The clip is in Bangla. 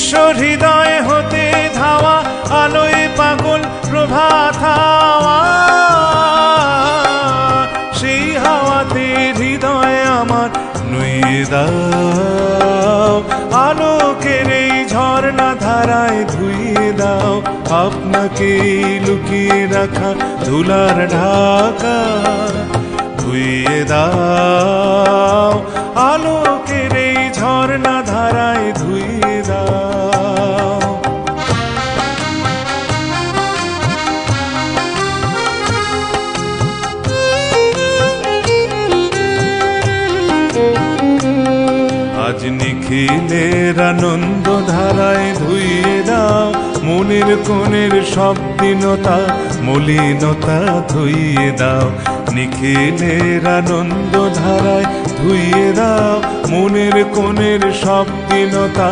কিশোর হৃদয় হতে ধাওয়া আলোয় পাগল প্রভাত হাওয়া, সেই হাওয়াতে হৃদয় আমার নুয়ে দাও, আলোকের এই ঝর্ণা ধারায় ধুইয়ে দাও আপনাকে লুকিয়ে রাখা ধুলার ঢাকা, ধুইয়ে দাও আলোকের এই ঝর্ণা ধারায় ধুইয়ে দাও। আজ নিখিলের আনন্দ ধারায় ধুইয়ে দাও মনের কোণের সব দীনতা মলিনতা, ধুইয়ে দাও নিখিলের আনন্দ ধারায় ধুইয়ে দাও মনের কোণের সব দীনতা